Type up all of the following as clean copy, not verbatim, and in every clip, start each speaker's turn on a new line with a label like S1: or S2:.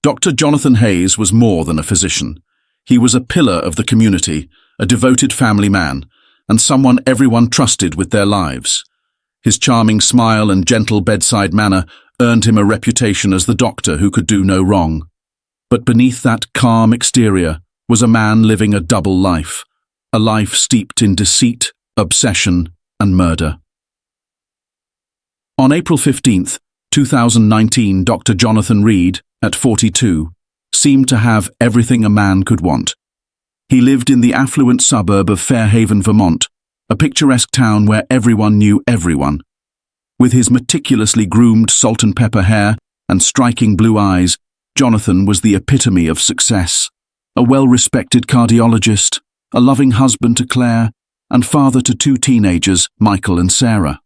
S1: Dr. Jonathan Hayes was more than a physician. He was a pillar of the community, a devoted family man, and someone everyone trusted with their lives. His charming smile and gentle bedside manner earned him a reputation as the doctor who could do no wrong. But beneath that calm exterior was a man living a double life, a life steeped in deceit, obsession, and murder. On April 15, 2019, Dr. Jonathan Reed, at 42, seemed to have everything a man could want. He lived in the affluent suburb of Fairhaven, Vermont, a picturesque town where everyone knew everyone. With his meticulously groomed salt and pepper hair and striking blue eyes, Jonathan was the epitome of success. A well-respected cardiologist, a loving husband to Claire, and father to two teenagers, Michael and Sarah.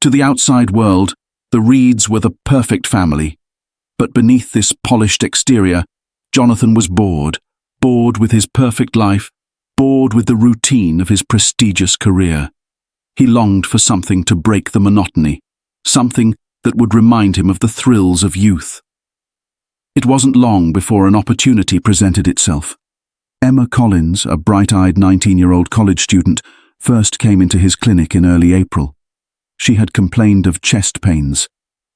S1: To the outside world, the Reeds were the perfect family. But beneath this polished exterior, Jonathan was bored with his perfect life, bored with the routine of his prestigious career. He longed for something to break the monotony, something that would remind him of the thrills of youth. It wasn't long before an opportunity presented itself. Emma Collins, a bright-eyed 19-year-old college student, first came into his clinic in early April. She had complained of chest pains,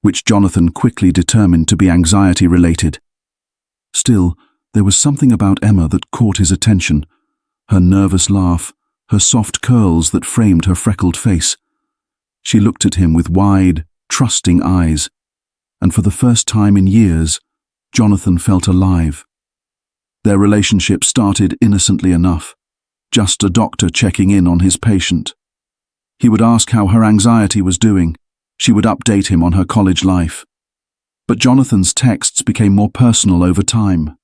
S1: which Jonathan quickly determined to be anxiety-related. Still, there was something about Emma that caught his attention. Her nervous laugh, her soft curls that framed her freckled face. She looked at him with wide, trusting eyes, and for the first time in years, Jonathan felt alive. Their relationship started innocently enough, just a doctor checking in on his patient. He would ask how her anxiety was doing. She would update him on her college life. But Jonathan's texts became more personal over time.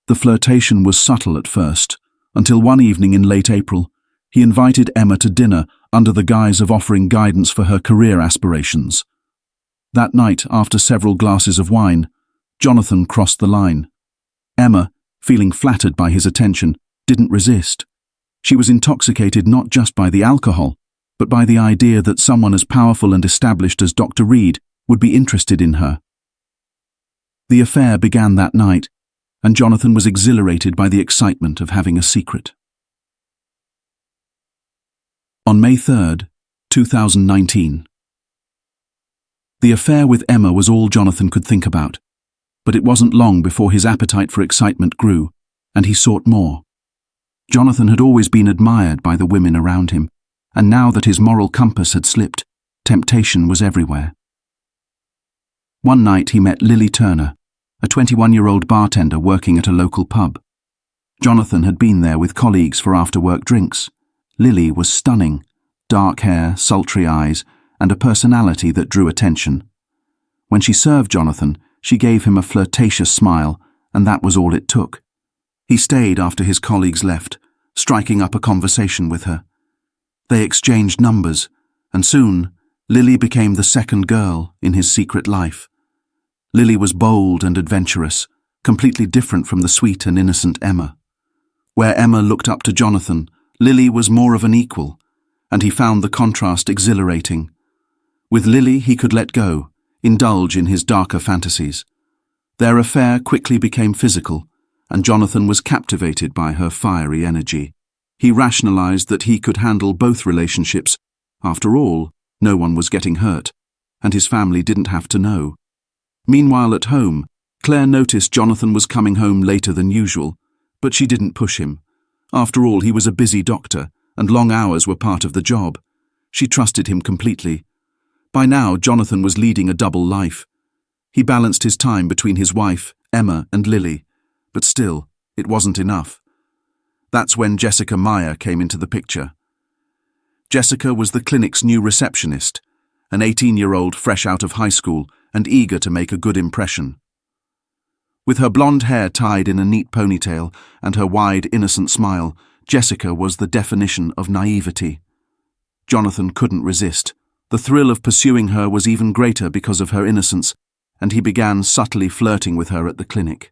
S1: The flirtation was subtle at first, until one evening in late April, he invited Emma to dinner under the guise of offering guidance for her career aspirations. That night, after several glasses of wine, Jonathan crossed the line. Emma, feeling flattered by his attention, didn't resist. She was intoxicated not just by the alcohol, but by the idea that someone as powerful and established as Dr. Reed would be interested in her. The affair began that night, and Jonathan was exhilarated by the excitement of having a secret. On May 3, 2019. The affair with Emma was all Jonathan could think about, but it wasn't long before his appetite for excitement grew, and he sought more. Jonathan had always been admired by the women around him, and now that his moral compass had slipped, temptation was everywhere. One night he met Lily Turner, a 21-year-old bartender working at a local pub. Jonathan had been there with colleagues for after-work drinks. Lily was stunning, dark hair, sultry eyes, and a personality that drew attention. When she served Jonathan, she gave him a flirtatious smile, and that was all it took. He stayed after his colleagues left, striking up a conversation with her. They exchanged numbers, and soon, Lily became the second girl in his secret life. Lily was bold and adventurous, completely different from the sweet and innocent Emma. Where Emma looked up to Jonathan, Lily was more of an equal, and he found the contrast exhilarating. With Lily he could let go, indulge in his darker fantasies. Their affair quickly became physical, and Jonathan was captivated by her fiery energy. He rationalized that he could handle both relationships. After all, no one was getting hurt, and his family didn't have to know. Meanwhile at home, Claire noticed Jonathan was coming home later than usual, but she didn't push him. After all, he was a busy doctor, and long hours were part of the job. She trusted him completely. By now, Jonathan was leading a double life. He balanced his time between his wife, Emma, and Lily, but still, it wasn't enough. That's when Jessica Meyer came into the picture. Jessica was the clinic's new receptionist, an 18-year-old fresh out of high school and eager to make a good impression. With her blonde hair tied in a neat ponytail and her wide, innocent smile, Jessica was the definition of naivety. Jonathan couldn't resist. The thrill of pursuing her was even greater because of her innocence, and he began subtly flirting with her at the clinic.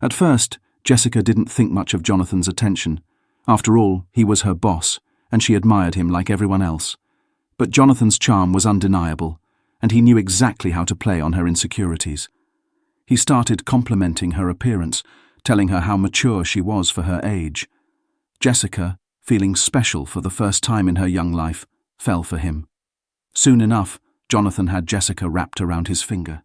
S1: At first, Jessica didn't think much of Jonathan's attention. After all, he was her boss, and she admired him like everyone else. But Jonathan's charm was undeniable, and he knew exactly how to play on her insecurities. He started complimenting her appearance, telling her how mature she was for her age. Jessica, feeling special for the first time in her young life, fell for him. Soon enough, Jonathan had Jessica wrapped around his finger.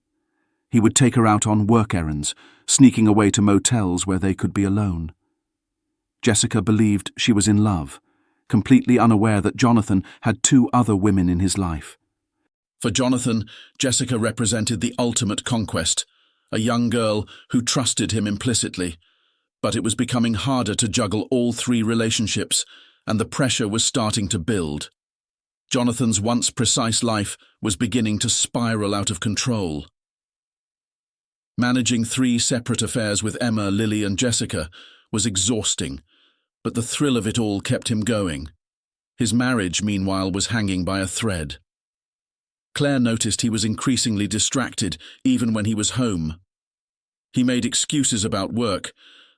S1: He would take her out on work errands, sneaking away to motels where they could be alone. Jessica believed she was in love, completely unaware that Jonathan had 2 other women in his life. For Jonathan, Jessica represented the ultimate conquest, a young girl who trusted him implicitly. But it was becoming harder to juggle all 3 relationships, and the pressure was starting to build. Jonathan's once precise life was beginning to spiral out of control. Managing 3 separate affairs with Emma, Lily, and Jessica was exhausting, but the thrill of it all kept him going. His marriage, meanwhile, was hanging by a thread. Claire noticed he was increasingly distracted, even when he was home. He made excuses about work,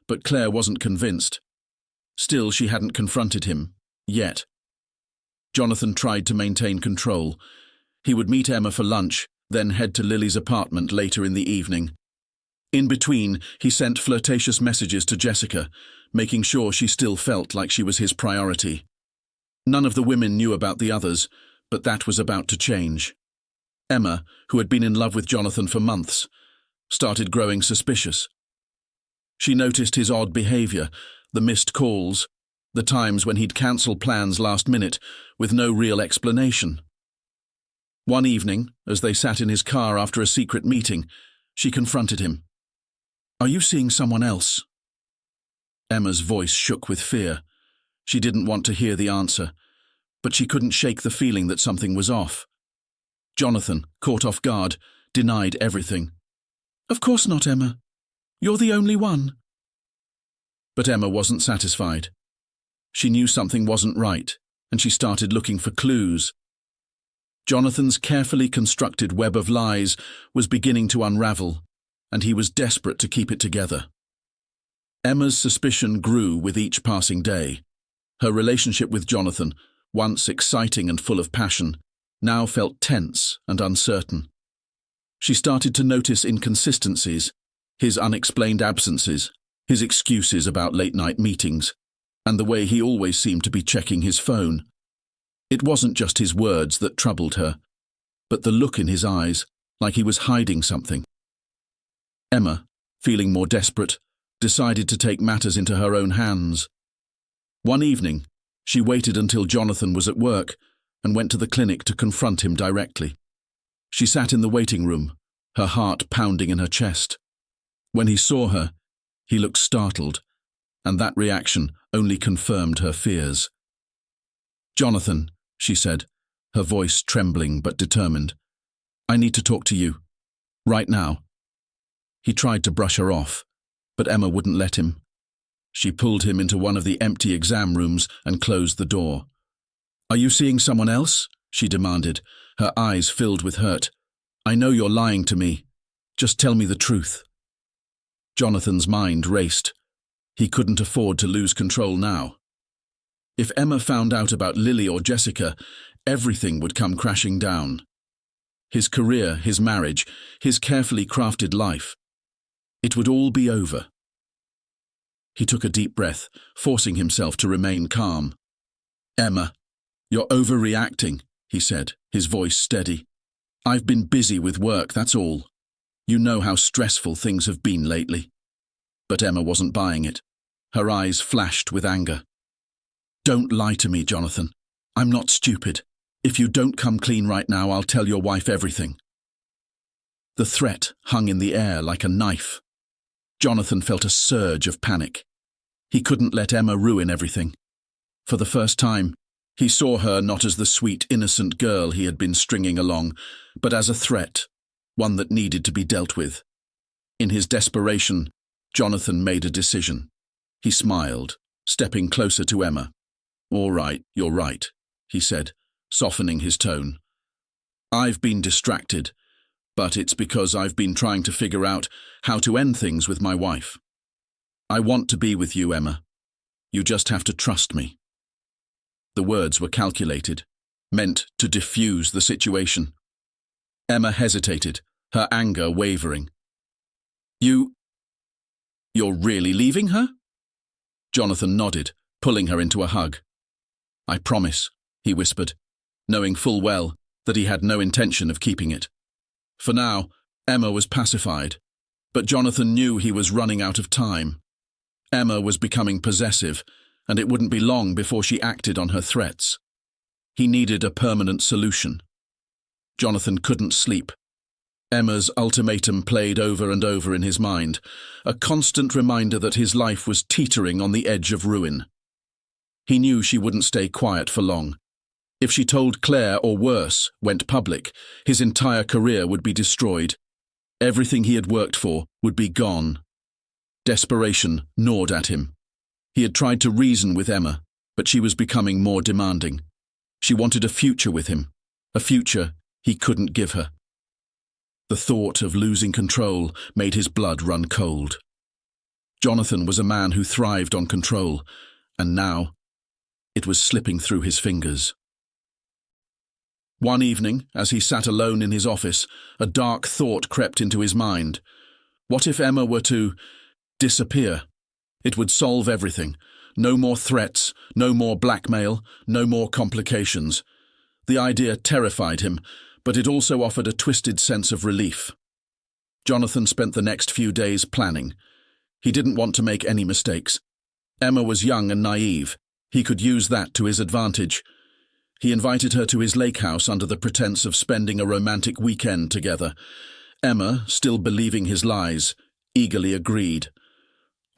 S1: but Claire wasn't convinced. Still, she hadn't confronted him, yet. Jonathan tried to maintain control. He would meet Emma for lunch, then head to Lily's apartment later in the evening. In between, he sent flirtatious messages to Jessica, making sure she still felt like she was his priority. None of the women knew about the others, but that was about to change. Emma, who had been in love with Jonathan for months, started growing suspicious. She noticed his odd behavior, the missed calls, the times when he'd cancel plans last minute with no real explanation. One evening, as they sat in his car after a secret meeting, she confronted him. "Are you seeing someone else?" Emma's voice shook with fear. She didn't want to hear the answer, but she couldn't shake the feeling that something was off. Jonathan, caught off guard, denied everything. "Of course not, Emma. You're the only one." But Emma wasn't satisfied. She knew something wasn't right, and she started looking for clues. Jonathan's carefully constructed web of lies was beginning to unravel, and he was desperate to keep it together. Emma's suspicion grew with each passing day. Her relationship with Jonathan, once exciting and full of passion, now felt tense and uncertain. She started to notice inconsistencies, his unexplained absences, his excuses about late-night meetings, and the way he always seemed to be checking his phone. It wasn't just his words that troubled her, but the look in his eyes, like he was hiding something. Emma, feeling more desperate, decided to take matters into her own hands. One evening, she waited until Jonathan was at work and went to the clinic to confront him directly. She sat in the waiting room, her heart pounding in her chest. When he saw her, he looked startled, and that reaction only confirmed her fears. "Jonathan," she said, her voice trembling but determined, "I need to talk to you. Right now." He tried to brush her off, but Emma wouldn't let him. She pulled him into one of the empty exam rooms and closed the door. "Are you seeing someone else?" she demanded, her eyes filled with hurt. "I know you're lying to me. Just tell me the truth." Jonathan's mind raced. He couldn't afford to lose control now. If Emma found out about Lily or Jessica, everything would come crashing down. His career, his marriage, his carefully crafted life. It would all be over. He took a deep breath, forcing himself to remain calm. "Emma, you're overreacting," he said, his voice steady. "I've been busy with work, that's all. You know how stressful things have been lately." But Emma wasn't buying it. Her eyes flashed with anger. "Don't lie to me, Jonathan. I'm not stupid. If you don't come clean right now, I'll tell your wife everything." The threat hung in the air like a knife. Jonathan felt a surge of panic. He couldn't let Emma ruin everything. For the first time, he saw her not as the sweet, innocent girl he had been stringing along, but as a threat, one that needed to be dealt with. In his desperation, Jonathan made a decision. He smiled, stepping closer to Emma. "All right, you're right," he said, softening his tone. "I've been distracted, but it's because I've been trying to figure out how to end things with my wife. I want to be with you, Emma. You just have to trust me." The words were calculated, meant to diffuse the situation. Emma hesitated, her anger wavering. You... You're really leaving her? Jonathan nodded, pulling her into a hug. I promise, he whispered, knowing full well that he had no intention of keeping it. For now, Emma was pacified, but Jonathan knew he was running out of time. Emma was becoming possessive, and it wouldn't be long before she acted on her threats. He needed a permanent solution. Jonathan couldn't sleep. Emma's ultimatum played over and over in his mind, a constant reminder that his life was teetering on the edge of ruin. He knew she wouldn't stay quiet for long. If she told Claire, or worse, went public, his entire career would be destroyed. Everything he had worked for would be gone. Desperation gnawed at him. He had tried to reason with Emma, but she was becoming more demanding. She wanted a future with him, a future he couldn't give her. The thought of losing control made his blood run cold. Jonathan was a man who thrived on control, and now it was slipping through his fingers. One evening, as he sat alone in his office, a dark thought crept into his mind. What if Emma were to disappear? It would solve everything. No more threats, no more blackmail, no more complications. The idea terrified him, but it also offered a twisted sense of relief. Jonathan spent the next few days planning. He didn't want to make any mistakes. Emma was young and naive. He could use that to his advantage. He invited her to his lake house under the pretense of spending a romantic weekend together. Emma, still believing his lies, eagerly agreed.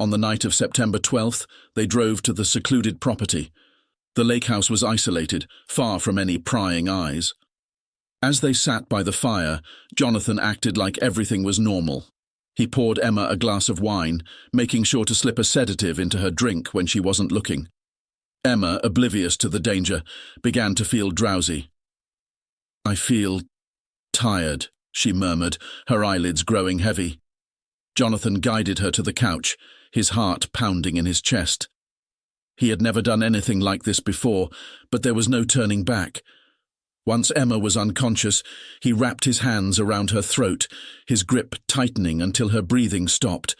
S1: On the night of September 12th, they drove to the secluded property. The lake house was isolated, far from any prying eyes. As they sat by the fire, Jonathan acted like everything was normal. He poured Emma a glass of wine, making sure to slip a sedative into her drink when she wasn't looking. Emma, oblivious to the danger, began to feel drowsy. I feel tired, she murmured, her eyelids growing heavy. Jonathan guided her to the couch, his heart pounding in his chest. He had never done anything like this before, but there was no turning back. Once Emma was unconscious, he wrapped his hands around her throat, his grip tightening until her breathing stopped.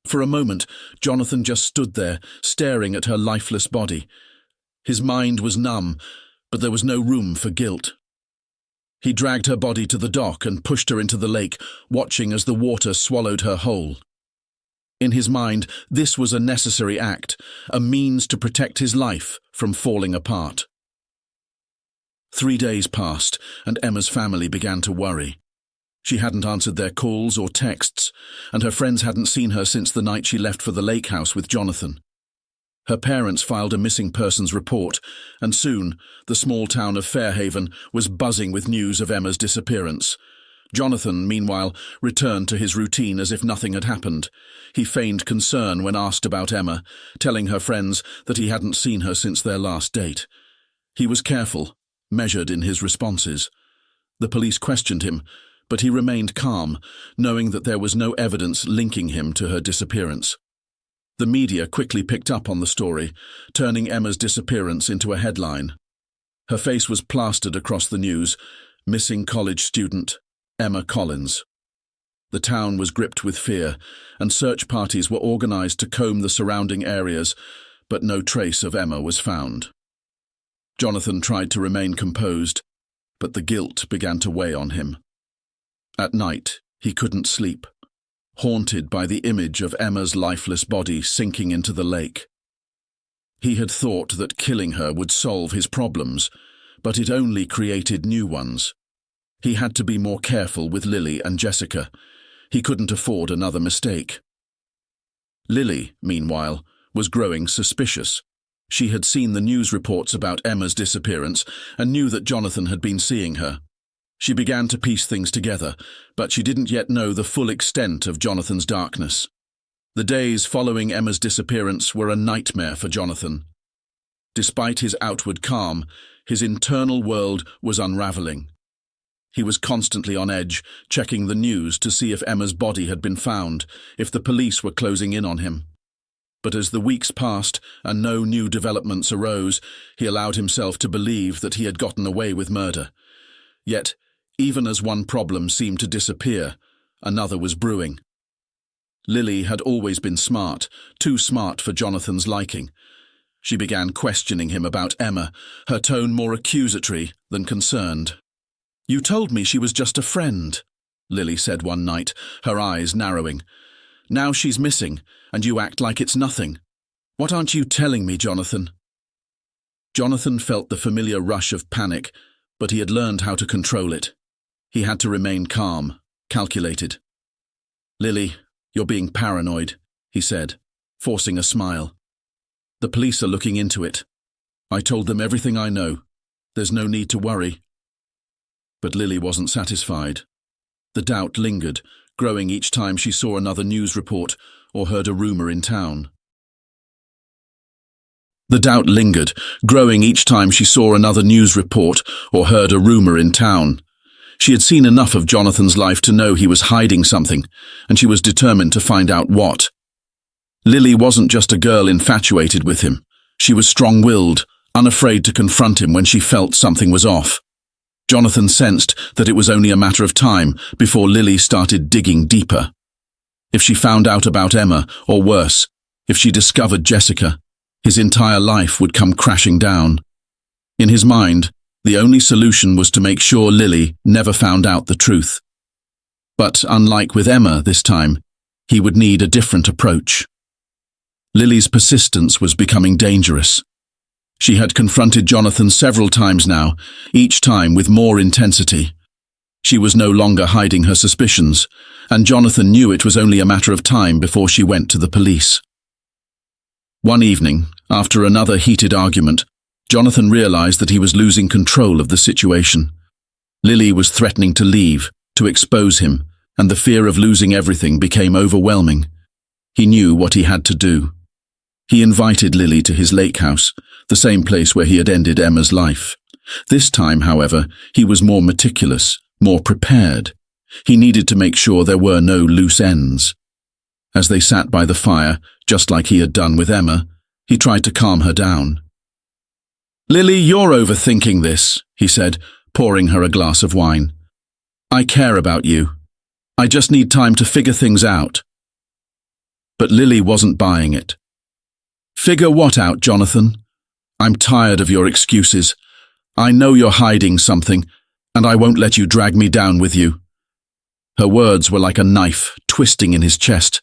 S1: For a moment, Jonathan just stood there, staring at her lifeless body. His mind was numb, but there was no room for guilt. He dragged her body to the dock and pushed her into the lake, watching as the water swallowed her whole. In his mind, this was a necessary act, a means to protect his life from falling apart. 3 days passed, and Emma's family began to worry. She hadn't answered their calls or texts, and her friends hadn't seen her since the night she left for the lake house with Jonathan. Her parents filed a missing persons report, and soon the small town of Fairhaven was buzzing with news of Emma's disappearance. Jonathan, meanwhile, returned to his routine as if nothing had happened. He feigned concern when asked about Emma, telling her friends that he hadn't seen her since their last date. He was careful, measured in his responses. The police questioned him, but he remained calm, knowing that there was no evidence linking him to her disappearance. The media quickly picked up on the story, turning Emma's disappearance into a headline. Her face was plastered across the news: missing college student, Emma Collins. The town was gripped with fear, and search parties were organized to comb the surrounding areas, but no trace of Emma was found. Jonathan tried to remain composed, but the guilt began to weigh on him. At night, he couldn't sleep, haunted by the image of Emma's lifeless body sinking into the lake. He had thought that killing her would solve his problems, but it only created new ones. He had to be more careful with Lily and Jessica. He couldn't afford another mistake. Lily, meanwhile, was growing suspicious. She had seen the news reports about Emma's disappearance and knew that Jonathan had been seeing her. She began to piece things together, but she didn't yet know the full extent of Jonathan's darkness. The days following Emma's disappearance were a nightmare for Jonathan. Despite his outward calm, his internal world was unraveling. He was constantly on edge, checking the news to see if Emma's body had been found, if the police were closing in on him. But as the weeks passed and no new developments arose, he allowed himself to believe that he had gotten away with murder. Yet, even as one problem seemed to disappear, another was brewing. Lily had always been smart, too smart for Jonathan's liking. She began questioning him about Emma, her tone more accusatory than concerned. "You told me she was just a friend," Lily said one night, her eyes narrowing. "Now she's missing, and you act like it's nothing. What aren't you telling me, Jonathan?" Jonathan felt the familiar rush of panic, but he had learned how to control it. He had to remain calm, calculated. "Lily, you're being paranoid," he said, forcing a smile. "The police are looking into it. I told them everything I know. There's no need to worry." But Lily wasn't satisfied. The doubt lingered, growing each time she saw another news report or heard a rumor in town. The doubt lingered, growing each time she saw another news report or heard a rumor in town. She had seen enough of Jonathan's life to know he was hiding something, and she was determined to find out what. Lily wasn't just a girl infatuated with him. She was strong-willed, unafraid to confront him when she felt something was off. Jonathan sensed that it was only a matter of time before Lily started digging deeper. If she found out about Emma, or worse, if she discovered Jessica, his entire life would come crashing down. In his mind, the only solution was to make sure Lily never found out the truth. But unlike with Emma this time, he would need a different approach. Lily's persistence was becoming dangerous. She had confronted Jonathan several times now, each time with more intensity. She was no longer hiding her suspicions, and Jonathan knew it was only a matter of time before she went to the police. One evening, after another heated argument, Jonathan realized that he was losing control of the situation. Lily was threatening to leave, to expose him, and the fear of losing everything became overwhelming. He knew what he had to do. He invited Lily to his lake house, the same place where he had ended Emma's life. This time, however, he was more meticulous, more prepared. He needed to make sure there were no loose ends. As they sat by the fire, just like he had done with Emma, he tried to calm her down. "Lily, you're overthinking this," he said, pouring her a glass of wine. "I care about you. I just need time to figure things out." But Lily wasn't buying it. "Figure what out, Jonathan? I'm tired of your excuses. I know you're hiding something, and I won't let you drag me down with you." Her words were like a knife twisting in his chest.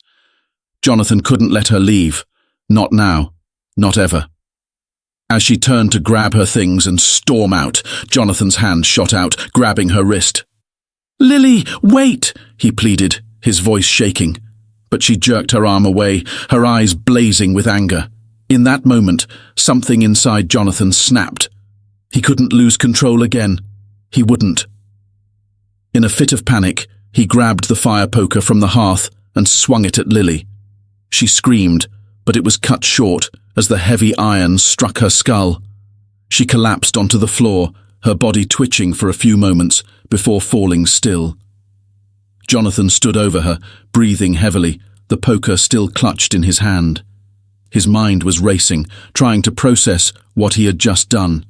S1: Jonathan couldn't let her leave. Not now. Not ever. As she turned to grab her things and storm out, Jonathan's hand shot out, grabbing her wrist. "Lily, wait!" he pleaded, his voice shaking. But she jerked her arm away, her eyes blazing with anger. In that moment, something inside Jonathan snapped. He couldn't lose control again. He wouldn't. In a fit of panic, he grabbed the fire poker from the hearth and swung it at Lily. She screamed, but it was cut short as the heavy iron struck her skull. She collapsed onto the floor, her body twitching for a few moments before falling still. Jonathan stood over her, breathing heavily, the poker still clutched in his hand. His mind was racing, trying to process what he had just done.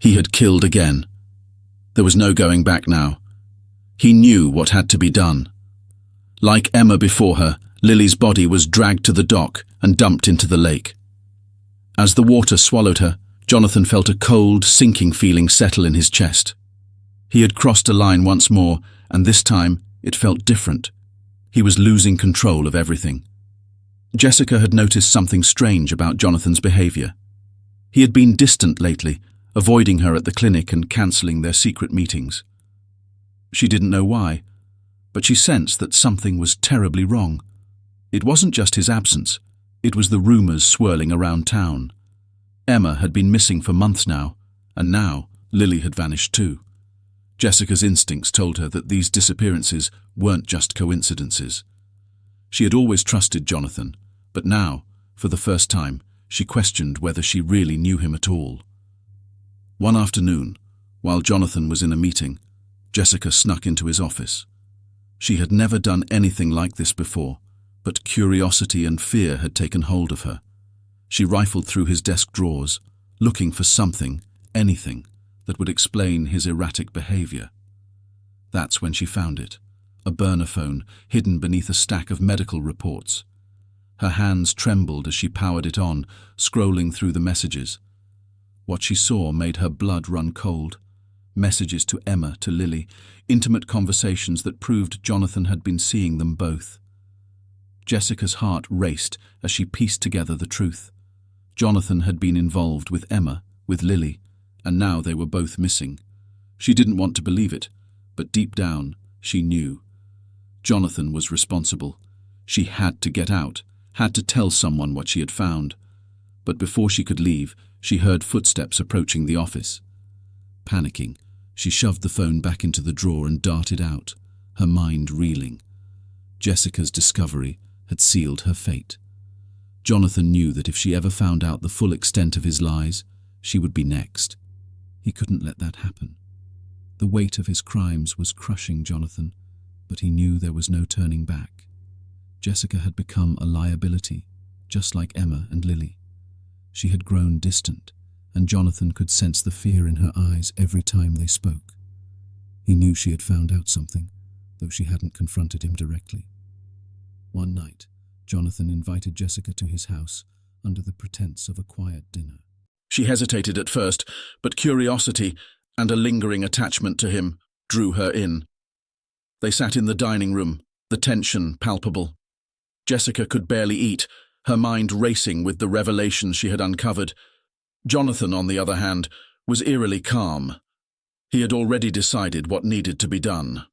S1: He had killed again. There was no going back now. He knew what had to be done. Like Emma before her, Lily's body was dragged to the dock and dumped into the lake. As the water swallowed her, Jonathan felt a cold, sinking feeling settle in his chest. He had crossed a line once more, and this time it felt different. He was losing control of everything. Jessica had noticed something strange about Jonathan's behavior. He had been distant lately, avoiding her at the clinic and cancelling their secret meetings. She didn't know why, but she sensed that something was terribly wrong. It wasn't just his absence, it was the rumours swirling around town. Emma had been missing for months now, and now Lily had vanished too. Jessica's instincts told her that these disappearances weren't just coincidences. She had always trusted Jonathan, but now, for the first time, she questioned whether she really knew him at all. One afternoon, while Jonathan was in a meeting, Jessica snuck into his office. She had never done anything like this before, but curiosity and fear had taken hold of her. She rifled through his desk drawers, looking for something, anything, that would explain his erratic behavior. That's when she found it, a burner phone hidden beneath a stack of medical reports. Her hands trembled as she powered it on, scrolling through the messages. What she saw made her blood run cold. Messages to Emma, to Lily, intimate conversations that proved Jonathan had been seeing them both. Jessica's heart raced as she pieced together the truth. Jonathan had been involved with Emma, with Lily, and now they were both missing. She didn't want to believe it, but deep down, she knew. Jonathan was responsible. She had to get out, had to tell someone what she had found. But before she could leave, she heard footsteps approaching the office. Panicking, she shoved the phone back into the drawer and darted out, her mind reeling. Jessica's discovery had sealed her fate. Jonathan knew that if she ever found out the full extent of his lies, she would be next. He couldn't let that happen. The weight of his crimes was crushing Jonathan, but he knew there was no turning back. Jessica had become a liability, just like Emma and Lily. She had grown distant, and Jonathan could sense the fear in her eyes every time they spoke. He knew she had found out something, though she hadn't confronted him directly. One night, Jonathan invited Jessica to his house under the pretense of a quiet dinner.
S2: She hesitated at first, but curiosity and a lingering attachment to him drew her in. They sat in the dining room, the tension palpable. Jessica could barely eat, her mind racing with the revelations she had uncovered. Jonathan, on the other hand, was eerily calm. He had already decided what needed to be done.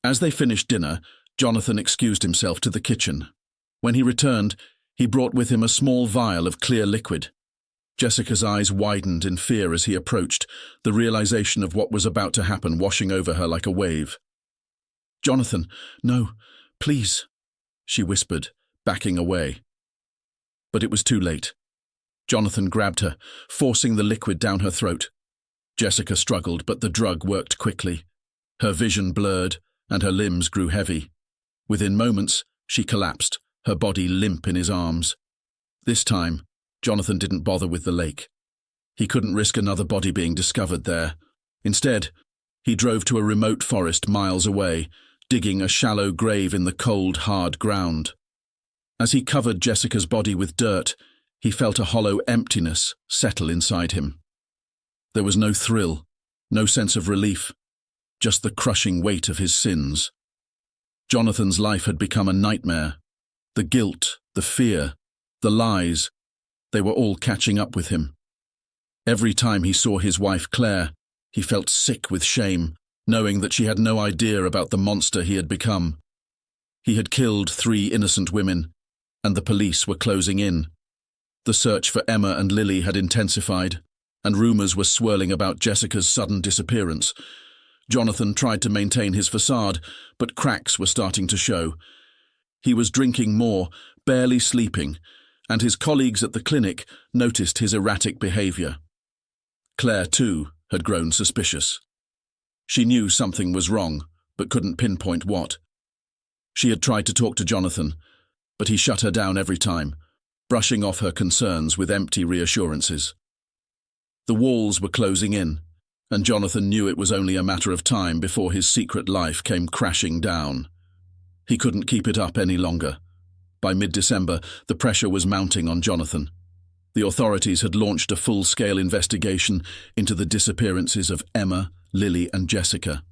S2: As they finished dinner, Jonathan excused himself to the kitchen. When he returned, he brought with him a small vial of clear liquid. Jessica's eyes widened in fear as he approached, the realization of what was about to happen washing over her like a wave. "Jonathan, no, please," she whispered, backing away. But it was too late. Jonathan grabbed her, forcing the liquid down her throat. Jessica struggled, but the drug worked quickly. Her vision blurred, and her limbs grew heavy. Within moments, she collapsed, her body limp in his arms. This time, Jonathan didn't bother with the lake. He couldn't risk another body being discovered there. Instead, he drove to a remote forest miles away, digging a shallow grave in the cold, hard ground. As he covered Jessica's body with dirt, he felt a hollow emptiness settle inside him. There was no thrill, no sense of relief, just the crushing weight of his sins. Jonathan's life had become a nightmare. The guilt, the fear, the lies, they were all catching up with him. Every time he saw his wife Claire, he felt sick with shame, knowing that she had no idea about the monster he had become. He had killed 3 innocent women, and the police were closing in. The search for Emma and Lily had intensified, and rumors were swirling about Jessica's sudden disappearance. Jonathan tried to maintain his facade, but cracks were starting to show. He was drinking more, barely sleeping, and his colleagues at the clinic noticed his erratic behavior. Claire, too, had grown suspicious. She knew something was wrong, but couldn't pinpoint what. She had tried to talk to Jonathan, but he shut her down every time, brushing off her concerns with empty reassurances. The walls were closing in, and Jonathan knew it was only a matter of time before his secret life came crashing down. He couldn't keep it up any longer. By mid-December, the pressure was mounting on Jonathan. The authorities had launched a full-scale investigation into the disappearances of Emma, Lily, and Jessica.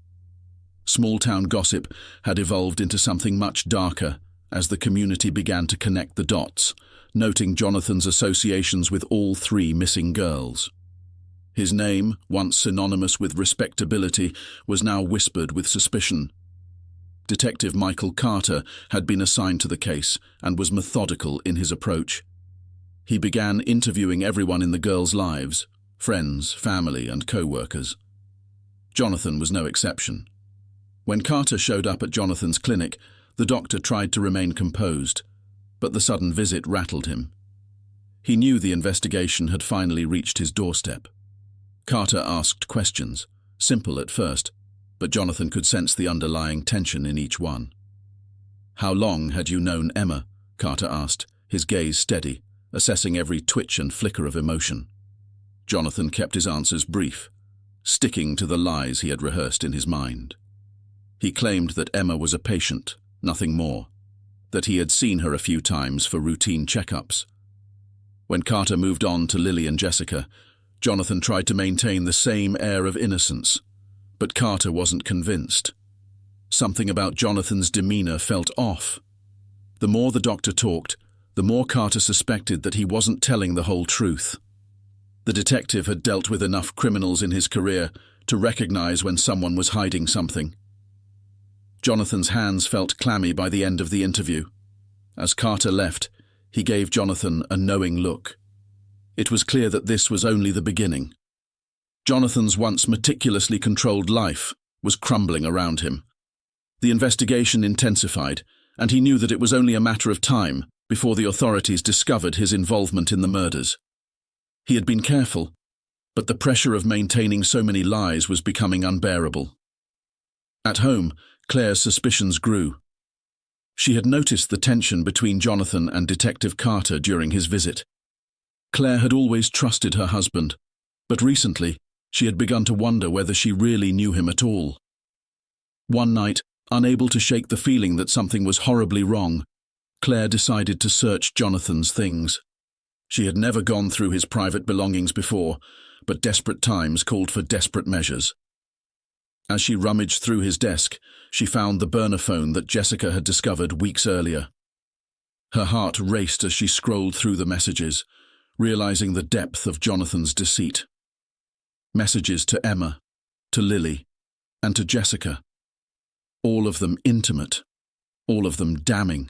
S2: Small-town gossip had evolved into something much darker as the community began to connect the dots, noting Jonathan's associations with all 3 missing girls. His name, once synonymous with respectability, was now whispered with suspicion. Detective Michael Carter had been assigned to the case and was methodical in his approach. He began interviewing everyone in the girls' lives, friends, family, and co-workers. Jonathan was no exception. When Carter showed up at Jonathan's clinic, the doctor tried to remain composed, but the sudden visit rattled him. He knew the investigation had finally reached his doorstep. Carter asked questions, simple at first, but Jonathan could sense the underlying tension in each one. "How long had you known Emma?" Carter asked, his gaze steady, assessing every twitch and flicker of emotion. Jonathan kept his answers brief, sticking to the lies he had rehearsed in his mind. He claimed that Emma was a patient, nothing more, that he had seen her a few times for routine checkups. When Carter moved on to Lily and Jessica, Jonathan tried to maintain the same air of innocence, but Carter wasn't convinced. Something about Jonathan's demeanor felt off. The more the doctor talked, the more Carter suspected that he wasn't telling the whole truth. The detective had dealt with enough criminals in his career to recognize when someone was hiding something. Jonathan's hands felt clammy by the end of the interview. As Carter left, he gave Jonathan a knowing look. It was clear that this was only the beginning. Jonathan's once meticulously controlled life was crumbling around him. The investigation intensified, and he knew that it was only a matter of time before the authorities discovered his involvement in the murders. He had been careful, but the pressure of maintaining so many lies was becoming unbearable. At home, Claire's suspicions grew. She had noticed the tension between Jonathan and Detective Carter during his visit. Claire had always trusted her husband, but recently she had begun to wonder whether she really knew him at all. One night, unable to shake the feeling that something was horribly wrong, Claire decided to search Jonathan's things. She had never gone through his private belongings before, but desperate times called for desperate measures. As she rummaged through his desk, she found the burner phone that Jessica had discovered weeks earlier. Her heart raced as she scrolled through the messages, realizing the depth of Jonathan's deceit. Messages to Emma, to Lily, and to Jessica. All of them intimate, all of them damning.